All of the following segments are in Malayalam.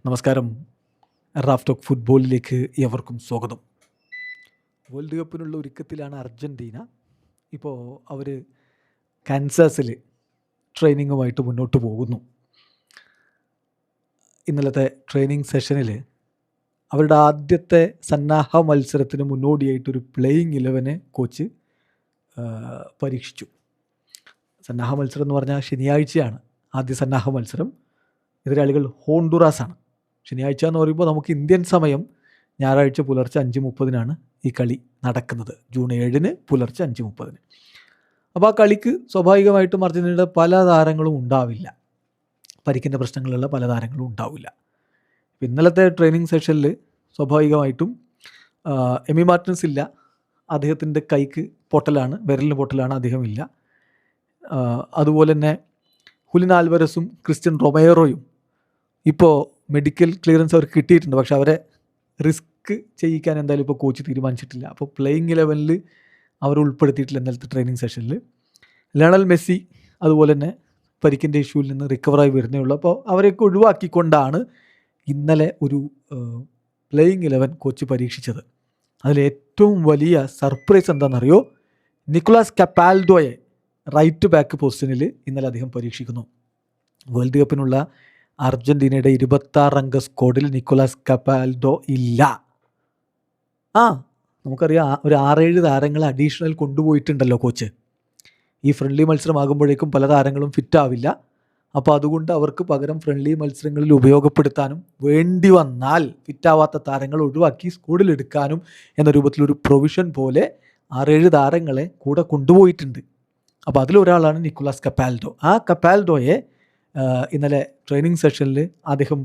നമസ്കാരം. റാഫ് ടോക്ക് ഫുട്ബോളിലേക്ക് ഏവർക്കും സ്വാഗതം. വേൾഡ് കപ്പിനുള്ള ഒരുക്കത്തിലാണ് അർജൻറ്റീന. ഇപ്പോൾ അവർ കാൻസാസിൽ ട്രെയിനിങ്ങുമായിട്ട് മുന്നോട്ട് പോകുന്നു. ഇന്നലത്തെ ട്രെയിനിങ് സെഷനിൽ അവരുടെ ആദ്യത്തെ സന്നാഹ മത്സരത്തിന് മുന്നോടിയായിട്ടൊരു പ്ലേയിങ് 11 കോച്ച് പരീക്ഷിച്ചു. സന്നാഹ മത്സരം എന്ന് പറഞ്ഞാൽ ശനിയാഴ്ചയാണ് ആദ്യ സന്നാഹ മത്സരം. എതിരാളികൾ ഹോണ്ടുറാസാണ്. ശനിയാഴ്ച എന്ന് പറയുമ്പോൾ നമുക്ക് ഇന്ത്യൻ സമയം ഞായറാഴ്ച പുലർച്ചെ 5:30 ഈ കളി നടക്കുന്നത്. ജൂൺ 7 പുലർച്ചെ 5:30. അപ്പോൾ ആ കളിക്ക് സ്വാഭാവികമായിട്ടും അർജൻറ്റീനയുടെ പല താരങ്ങളും ഉണ്ടാവില്ല. പരിക്കിൻ്റെ പ്രശ്നങ്ങളുള്ള പല താരങ്ങളും ഉണ്ടാവില്ല. ഇന്നലത്തെ ട്രെയിനിങ് സെഷനിൽ സ്വാഭാവികമായിട്ടും എമി മാർട്ടിനസ് ഇല്ല. അദ്ദേഹത്തിൻ്റെ കൈക്ക് പൊട്ടലാണ്, വിരലിന് പൊട്ടലാണ്, അദ്ദേഹം ഇല്ല. അതുപോലെ തന്നെ ഹുലിൻ ആൽവരസും ക്രിസ്ത്യൻ റൊമേറോയും ഇപ്പോൾ മെഡിക്കൽ ക്ലിയറൻസ് അവർക്ക് കിട്ടിയിട്ടുണ്ട്. പക്ഷെ അവരെ റിസ്ക് ചെയ്യിക്കാൻ എന്തായാലും ഇപ്പോൾ കോച്ച് തീരുമാനിച്ചിട്ടില്ല. അപ്പോൾ പ്ലേയിങ് 11 അവർ ഉൾപ്പെടുത്തിയിട്ടില്ല ഇന്നലത്തെ ട്രെയിനിങ് സെഷനിൽ. ലയണൽ മെസ്സി അതുപോലെ തന്നെ പരിക്കിൻ്റെ ഇഷ്യൂവിൽ നിന്ന് റിക്കവറായി വരുന്നേ ഉള്ളൂ. അപ്പോൾ അവരെയൊക്കെ ഒഴിവാക്കിക്കൊണ്ടാണ് ഇന്നലെ ഒരു പ്ലേയിങ് 11 കോച്ച് പരീക്ഷിച്ചത്. അതിലേറ്റവും വലിയ സർപ്രൈസ് എന്താണെന്നറിയോ? നിക്കോളാസ് കപ്പാൽഡോയെ റൈറ്റ് ബാക്ക് പൊസിഷനിൽ ഇന്നലെ അദ്ദേഹം പരീക്ഷിക്കുന്നു. വേൾഡ് കപ്പിനുള്ള അർജൻറ്റീനയുടെ 26 അംഗ സ്ക്വാഡിൽ നിക്കോളാസ് കപ്പാൽഡോ ഇല്ല. നമുക്കറിയാം, ഒരു 6-7 താരങ്ങൾ അഡീഷണൽ കൊണ്ടുപോയിട്ടുണ്ടല്ലോ കോച്ച്. ഈ ഫ്രണ്ട്ലി മത്സരമാകുമ്പോഴേക്കും പല താരങ്ങളും ഫിറ്റാവില്ല. അപ്പോൾ അതുകൊണ്ട് അവർക്ക് പകരം ഫ്രണ്ട്ലി മത്സരങ്ങളിൽ ഉപയോഗപ്പെടുത്താനും വേണ്ടി വന്നാൽ ഫിറ്റാവാത്ത താരങ്ങൾ ഒഴിവാക്കി സ്ക്വാഡിലെടുക്കാനും എന്ന രൂപത്തിലൊരു പ്രൊവിഷൻ പോലെ 6-7 താരങ്ങളെ കൂടെ കൊണ്ടുപോയിട്ടുണ്ട്. അപ്പോൾ അതിലൊരാളാണ് നിക്കോളാസ് കപ്പാൽഡോ. ആ കപ്പാൽഡോയെ ഇന്നലെ ട്രെയിനിങ് സെഷനിൽ അദ്ദേഹം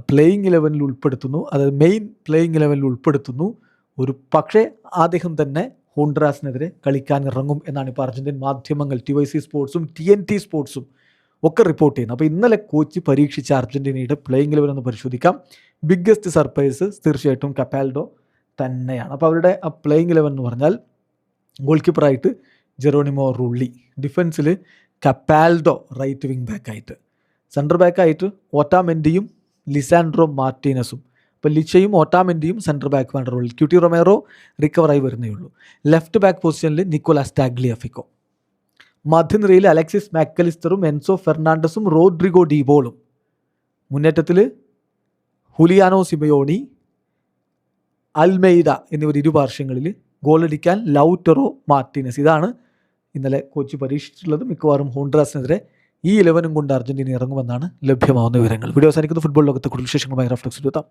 പ്ലേയിങ് 11 ഉൾപ്പെടുത്തുന്നു. അതായത് മെയിൻ പ്ലേയിങ് 11 ഉൾപ്പെടുത്തുന്നു. ഒരു പക്ഷേ അദ്ദേഹം തന്നെ ഹോണ്ടുറാസിനെതിരെ കളിക്കാൻ ഇറങ്ങും എന്നാണ് ഇപ്പോൾ അർജൻറ്റീൻ മാധ്യമങ്ങൾ TYC സ്പോർട്സും TNT സ്പോർട്സും ഒക്കെ റിപ്പോർട്ട് ചെയ്യുന്നത്. അപ്പോൾ ഇന്നലെ കോച്ച് പരീക്ഷിച്ച അർജൻറ്റീനയുടെ പ്ലേയിങ് 11 ഒന്ന് പരിശോധിക്കാം. ബിഗ്ഗസ്റ്റ് സർപ്രൈസ് തീർച്ചയായിട്ടും കപ്പാൽഡോ തന്നെയാണ്. അപ്പോൾ അവരുടെ ആ പ്ലേയിങ് 11 എന്ന് പറഞ്ഞാൽ ഗോൾ കീപ്പറായിട്ട് ജെറോണിമോ റുള്ളി, ഡിഫൻസിൽ കപ്പാൽഡോ റൈറ്റ് വിങ് ബാക്കായിട്ട്, സെൻറ്റർ ബാക്കായിട്ട് ഓട്ടാമെൻഡിയും ലിസാൻഡ്രോ മാർട്ടീനസും. അപ്പോൾ ലിച്ചയും ഓട്ടാമെൻഡിയും സെൻറ്റർ ബാക്കുമാണ് റോളിൽ. ക്യൂട്ടി റൊമേറോ റിക്കവറായി വരുന്നേ ഉള്ളൂ. ലെഫ്റ്റ് ബാക്ക് പൊസിഷനിൽ നിക്കോളാസ് ടാഗ്ലിയഫിക്കോ. മധ്യനിരയിൽ അലക്സിസ് മാക്കലിസ്റ്ററും എൻസോ ഫെർണാണ്ടസും റോഡ്രിഗോ ഡീബോളും. മുന്നേറ്റത്തിൽ ഹുലിയാനോ സിമയോണി, അൽമെയ്ഡ എന്നിവർ ഇരുപാർശ്വങ്ങളിൽ. ഗോളടിക്കാൻ ലൗറ്ററോ മാർട്ടീനസ്. ഇതാണ് ഇന്നലെ കോച്ച് പരീക്ഷിച്ചിട്ടുള്ളത്. മിക്കവാറും ഹോണ്ടുറാസിനെതിരെ ഈ 11 കൊണ്ട് അർജൻറ്റീന ഇറങ്ങുമെന്നാണ് ലഭ്യമാവുന്ന വിവരങ്ങൾ. വീഡിയോ അവസാനിക്കുന്ന ഫുട്ബോൾ ലോകത്തെ കൂടുതൽ വിശേഷങ്ങളുമായി റാഫ് ടോക്സിൽ എത്താം.